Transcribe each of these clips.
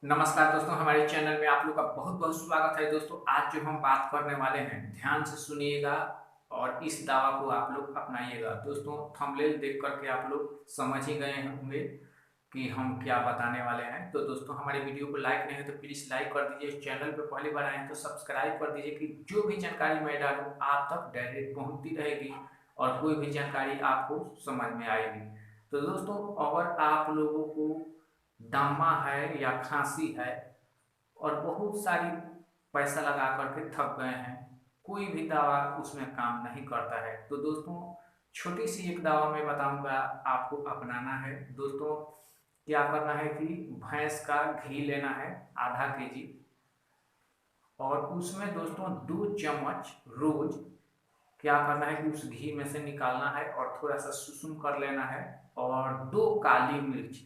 नमस्कार दोस्तों, हमारे चैनल में आप लोग का बहुत बहुत स्वागत है। दोस्तों आज जो हम बात करने वाले हैं, ध्यान से सुनिएगा और इस दावा को आप लोग अपनाइएगा। दोस्तों थंबनेल देख करके आप लोग समझ ही गए होंगे कि हम क्या बताने वाले हैं। तो दोस्तों हमारे वीडियो को लाइक नहीं है तो प्लीज़ लाइक कर दीजिए। चैनल पर पहली बार आए हैं तो सब्सक्राइब कर दीजिए कि जो भी जानकारी मैं डालूँ आप तक डायरेक्ट पहुँचती रहेगी और कोई भी जानकारी आपको समझ में आएगी। तो दोस्तों अगर आप लोगों को दमा है या खांसी है और बहुत सारी पैसा लगा करके थक गए हैं, कोई भी दवा उसमें काम नहीं करता है, तो दोस्तों छोटी सी एक दवा मैं बताऊंगा, आपको अपनाना है। दोस्तों क्या करना है कि भैंस का घी लेना है आधा केजी, और उसमें दोस्तों 2 चम्मच रोज क्या करना है कि उस घी में से निकालना है और थोड़ा सा सुसुम कर लेना है। और 2 काली मिर्च,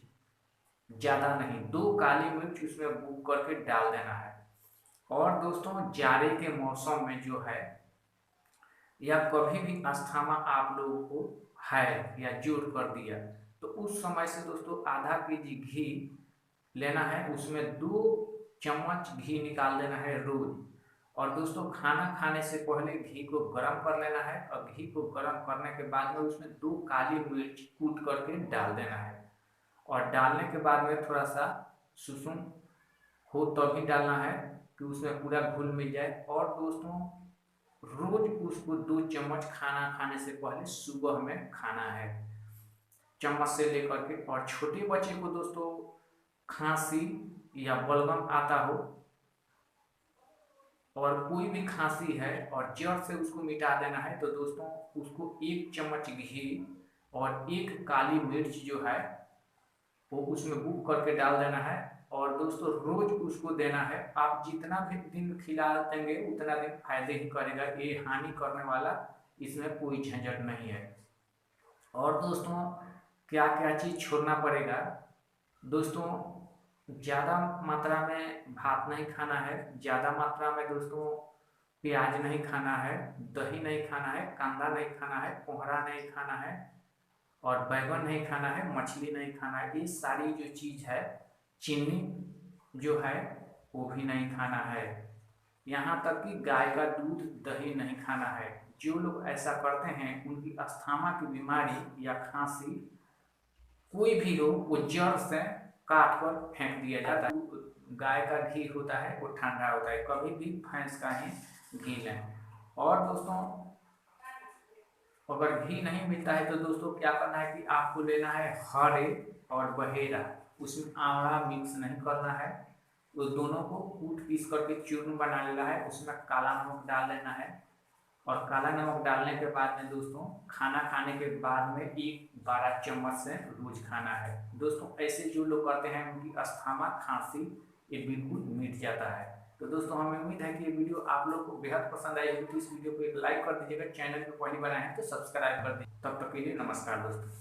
ज़्यादा नहीं, 2 काली मिर्च उसमें बुक करके डाल देना है। और दोस्तों जाड़े के मौसम में जो है या कभी भी अस्थमा आप लोगों को है या जोड़ कर दिया, तो उस समय से दोस्तों आधा केजी घी लेना है, उसमें 2 चम्मच घी निकाल देना है रोज। और दोस्तों खाना खाने से पहले घी को गर्म कर लेना है और घी को गर्म करने के बाद में उसमें 2 काली मिर्च कूट करके डाल देना है। और डालने के बाद में थोड़ा सा सुसुम हो तभी डालना है कि उसमें पूरा घुल मिल जाए। और दोस्तों रोज उसको 2 चम्मच खाना खाने से पहले सुबह में खाना है, चम्मच से लेकर के। और छोटे बच्चे को दोस्तों खांसी या बलगम आता हो और कोई भी खांसी है और जड़ से उसको मिटा देना है, तो दोस्तों उसको 1 चम्मच घी और 1 काली मिर्च जो है वो उसमें बुक करके डाल देना है। और दोस्तों रोज उसको देना है। आप जितना भी दिन खिला देंगे उतना दिन फायदे ही करेगा, ये हानि करने वाला इसमें कोई झंझट नहीं है। और दोस्तों क्या क्या चीज़ छोड़ना पड़ेगा, दोस्तों ज़्यादा मात्रा में भात नहीं खाना है, ज़्यादा मात्रा में दोस्तों प्याज नहीं खाना है, दही नहीं खाना है, कांदा नहीं खाना है, कोहरा नहीं खाना है, और बैगन नहीं खाना है, मछली नहीं खाना है। ये सारी जो चीज़ है, चीनी जो है वो भी नहीं खाना है। यहाँ तक कि गाय का दूध दही नहीं खाना है। जो लोग ऐसा करते हैं उनकी अस्थमा की बीमारी या खांसी कोई भी हो वो जड़ से काट कर फेंक दिया जाता है। गाय का घी होता है वो ठंडा होता है, कभी भी भैंस का ही घी लें। और दोस्तों अगर घी नहीं मिलता है तो दोस्तों क्या करना है कि आपको लेना है हरे और बहेरा, उसमें आंवला मिक्स नहीं करना है, वो दोनों को कूट पीस करके चूर्ण बना लेना है, उसमें काला नमक डाल लेना है। और काला नमक डालने के बाद में दोस्तों खाना खाने के बाद में 12 चम्मच से रोज खाना है। दोस्तों ऐसे जो लोग करते हैं उनकी अस्थमा खांसी ये बिल्कुल मिट जाता है। तो दोस्तों हमें उम्मीद है कि ये वीडियो आप लोग को बेहद पसंद आई होगी, तो इस वीडियो को एक लाइक कर दीजिएगा। चैनल पर पहली बार आए हैं तो सब्सक्राइब कर दीजिए। तब तक के लिए नमस्कार दोस्तों।